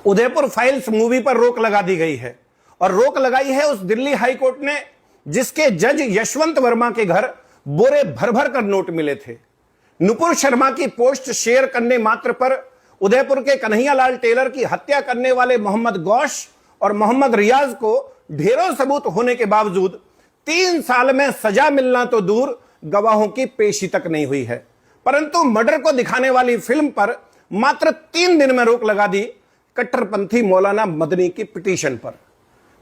Udaipur files movie पर रोक लगा दी गई है और रोक लगाई है उस दिल्ली हाई कोर्ट ने जिसके जज यशवंत वर्मा के घर बोरे भर भर कर नोट मिले थे। नुपुर शर्मा की पोस्ट शेयर करने मात्र पर उदयपुर के कन्हैयालाल टेलर की हत्या करने वाले मोहम्मद गौश और मोहम्मद रियाज को ढेरों सबूत होने के बावजूद 3 साल में सजा मिलना तो दूर गवाहों की पेशी तक नहीं हुई है। परंतु मर्डर को दिखाने वाली फिल्म पर मात्र 3 दिन में रोक लगा दी कट्टरपंथी मौलाना मदनी की पिटीशन पर।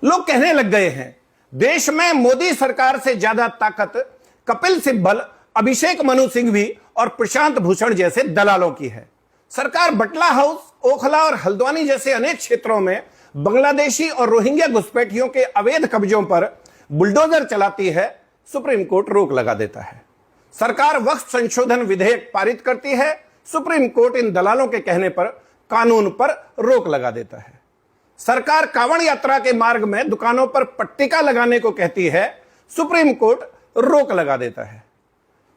लोग कहने लग गए हैं देश में मोदी सरकार से ज्यादा ताकत कपिल सिब्बल, अभिषेक मनु सिंघवी और प्रशांत भूषण जैसे दलालों की है। सरकार बटला हाउस, ओखला और हल्द्वानी जैसे अनेक क्षेत्रों में बांग्लादेशी और रोहिंग्या घुसपैठियों के अवैध कब्जों पर बुलडोजर चलाती है, सुप्रीम कोर्ट रोक लगा देता है। सरकार वक्फ संशोधन विधेयक पारित करती है, सुप्रीम कोर्ट इन दलालों के कहने पर कानून पर रोक लगा देता है। सरकार कांवड़ यात्रा के मार्ग में दुकानों पर पट्टिका लगाने को कहती है, सुप्रीम कोर्ट रोक लगा देता है।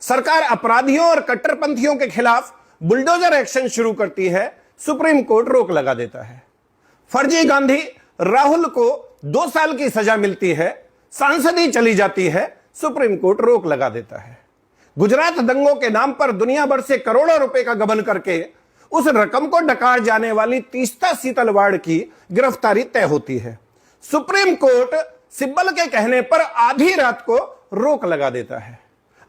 सरकार अपराधियों और कट्टरपंथियों के खिलाफ बुलडोजर एक्शन शुरू करती है, सुप्रीम कोर्ट रोक लगा देता है। फर्जी गांधी राहुल को 2 साल की सजा मिलती है, सांसदी चली जाती है, सुप्रीम कोर्ट रोक लगा देता है। गुजरात दंगों के नाम पर दुनिया भर से करोड़ों रुपए का गबन करके उस रकम को डकार जाने वाली तीस्ता सीतलवाड़ की गिरफ्तारी तय होती है। सुप्रीम कोर्ट सिब्बल के कहने पर आधी रात को रोक लगा देता है।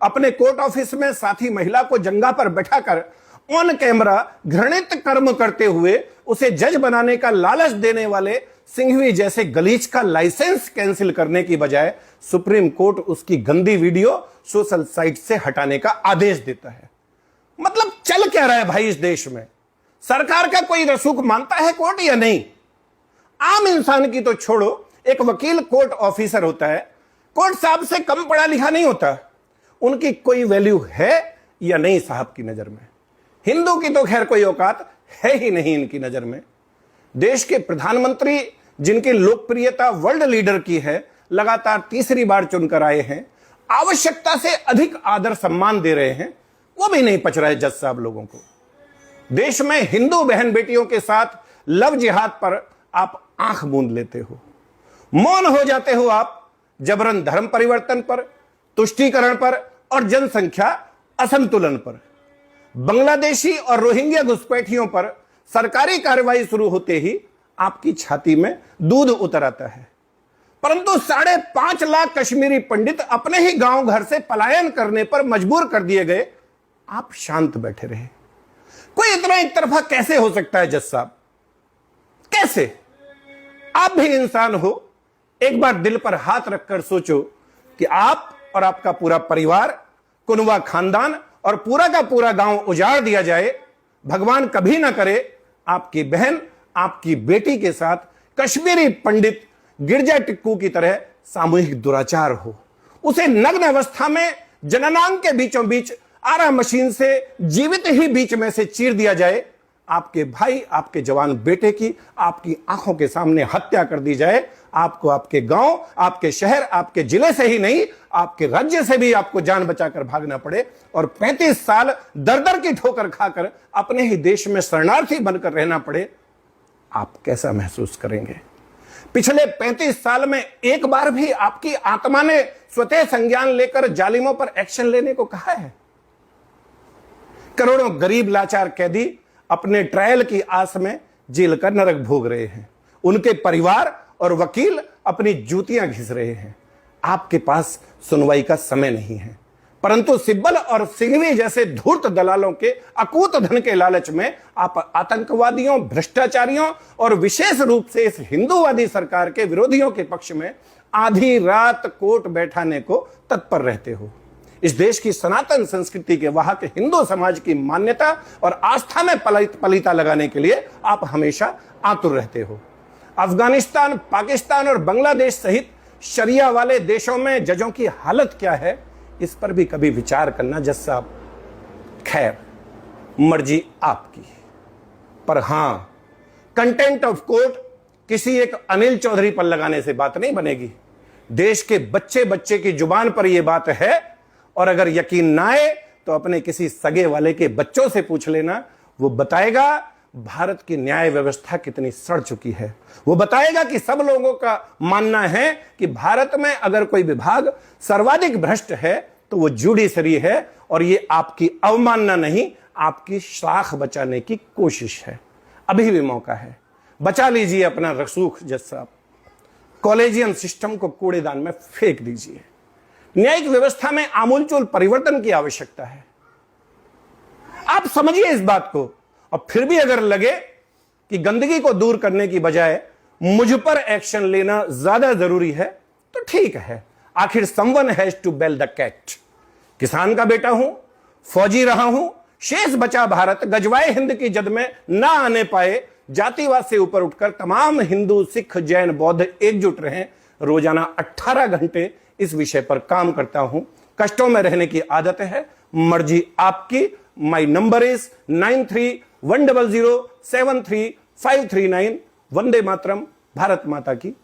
अपने कोर्ट ऑफिस में साथी महिला को जंगा पर बैठाकर ऑन कैमरा घृणित कर्म करते हुए उसे जज बनाने का लालच देने वाले सिंघवी जैसे गलीच का लाइसेंस कैंसिल करने की बजाय सुप्रीम कोर्ट उसकी गंदी वीडियो सोशल साइट से हटाने का आदेश देता है। मतलब चल क्या रहा है भाई इस देश में? सरकार का कोई रसूख मानता है कोर्ट या नहीं? आम इंसान की तो छोड़ो, एक वकील कोर्ट ऑफिसर होता है, कोर्ट साहब से कम पढ़ा लिखा नहीं होता। उनकी कोई वैल्यू है या नहीं साहब की नजर में? हिंदू की तो खैर कोई औकात है ही नहीं इनकी नजर में। देश के प्रधानमंत्री जिनकी लोकप्रियता वर्ल्ड लीडर की है, लगातार तीसरी बार चुनकर आए हैं, आवश्यकता से अधिक आदर सम्मान दे रहे हैं, वो भी नहीं पच रहा है जज साहब लोगों को। देश में हिंदू बहन बेटियों के साथ लव जिहाद पर आप आंख मूंद लेते हो, मौन हो जाते हो आप जबरन धर्म परिवर्तन पर, तुष्टीकरण पर और जनसंख्या असंतुलन पर। बांग्लादेशी और रोहिंग्या घुसपैठियों पर सरकारी कार्रवाई शुरू होते ही आपकी छाती में दूध उतर आता है। परंतु 5.5 लाख कश्मीरी पंडित अपने ही गांव घर से पलायन करने पर मजबूर कर दिए गए, आप शांत बैठे रहे। कोई इतना एक तरफा कैसे हो सकता है जज साहब? कैसे? आप भी इंसान हो, एक बार दिल पर हाथ रखकर सोचो कि आप और आपका पूरा परिवार, कुनवा खानदान और पूरा का पूरा गांव उजाड़ दिया जाए, भगवान कभी ना करे आपकी बहन, आपकी बेटी के साथ कश्मीरी पंडित गिरजा टिक्कू की तरह सामूहिक दुराचार हो। उसे नग्न अवस्था में जननांग के बीचों बीच आरा मशीन से जीवित ही बीच में से चीर दिया जाए, आपके भाई, आपके जवान बेटे की आपकी आंखों के सामने हत्या कर दी जाए, आपको आपके गांव, आपके शहर, आपके जिले से ही नहीं, आपके राज्य से भी आपको जान बचाकर भागना पड़े और 35 साल दर दर की ठोकर खाकर अपने ही देश में शरणार्थी बनकर रहना पड़े, आप कैसा महसूस करेंगे? पिछले 35 साल में एक बार भी आपकी आत्मा ने स्वतः संज्ञान लेकर जालिमों पर एक्शन लेने को कहा है? करोड़ों गरीब लाचार कैदी अपने ट्रायल की आस में जेल का नरक भोग रहे हैं। उनके परिवार और वकील अपनी जूतियां घिस रहे हैं। आपके पास सुनवाई का समय नहीं है। परंतु सिब्बल और सिंघवी जैसे धूर्त दलालों के अकूत धन के लालच में आप आतंकवादियों, भ्रष्टाचारियों और विशेष रूप से इस हिंदूवादी सरकार के विरोधियों के पक्ष में आधी रात कोर्ट बैठाने को तत्पर रहते हो। इस देश की सनातन संस्कृति के वाहक हिंदू समाज की मान्यता और आस्था में पलीता लगाने के लिए आप हमेशा आतुर रहते हो। अफगानिस्तान, पाकिस्तान और बांग्लादेश सहित शरिया वाले देशों में जजों की हालत क्या है, इस पर भी कभी विचार करना जज साहब। खैर, मर्जी आपकी, पर हां, कंटेंट ऑफ कोर्ट किसी एक अनिल चौधरी पर लगाने से बात नहीं बनेगी। देश के बच्चे बच्चे की जुबान पर यह बात है, और अगर यकीन ना आए तो अपने किसी सगे वाले के बच्चों से पूछ लेना, वो बताएगा भारत की न्याय व्यवस्था कितनी सड़ चुकी है। वो बताएगा कि सब लोगों का मानना है कि भारत में अगर कोई विभाग सर्वाधिक भ्रष्ट है तो वो जुडिशरी है, और ये आपकी अवमानना नहीं, आपकी शाख बचाने की कोशिश है। अभी भी मौका है, बचा लीजिए अपना रसूख जज साहब, कॉलेजियन सिस्टम को कूड़ेदान में फेंक दीजिए। न्यायिक व्यवस्था में आमूलचूल परिवर्तन की आवश्यकता है। आप समझिए इस बात को, और फिर भी अगर लगे कि गंदगी को दूर करने की बजाय मुझ पर एक्शन लेना ज्यादा जरूरी है तो ठीक है, आखिर someone has to bell the cat. किसान का बेटा हूं, फौजी रहा हूं, शेष बचा भारत गजवाए हिंद की जद में ना आने पाए, जातिवाद से ऊपर उठकर तमाम हिंदू, सिख, जैन, बौद्ध एकजुट रहें। रोजाना 18 घंटे इस विषय पर काम करता हूं। कष्टों में रहने की आदत है, मर्जी आपकी। My number is 9310073539। Vande Mataram. Bharat माता की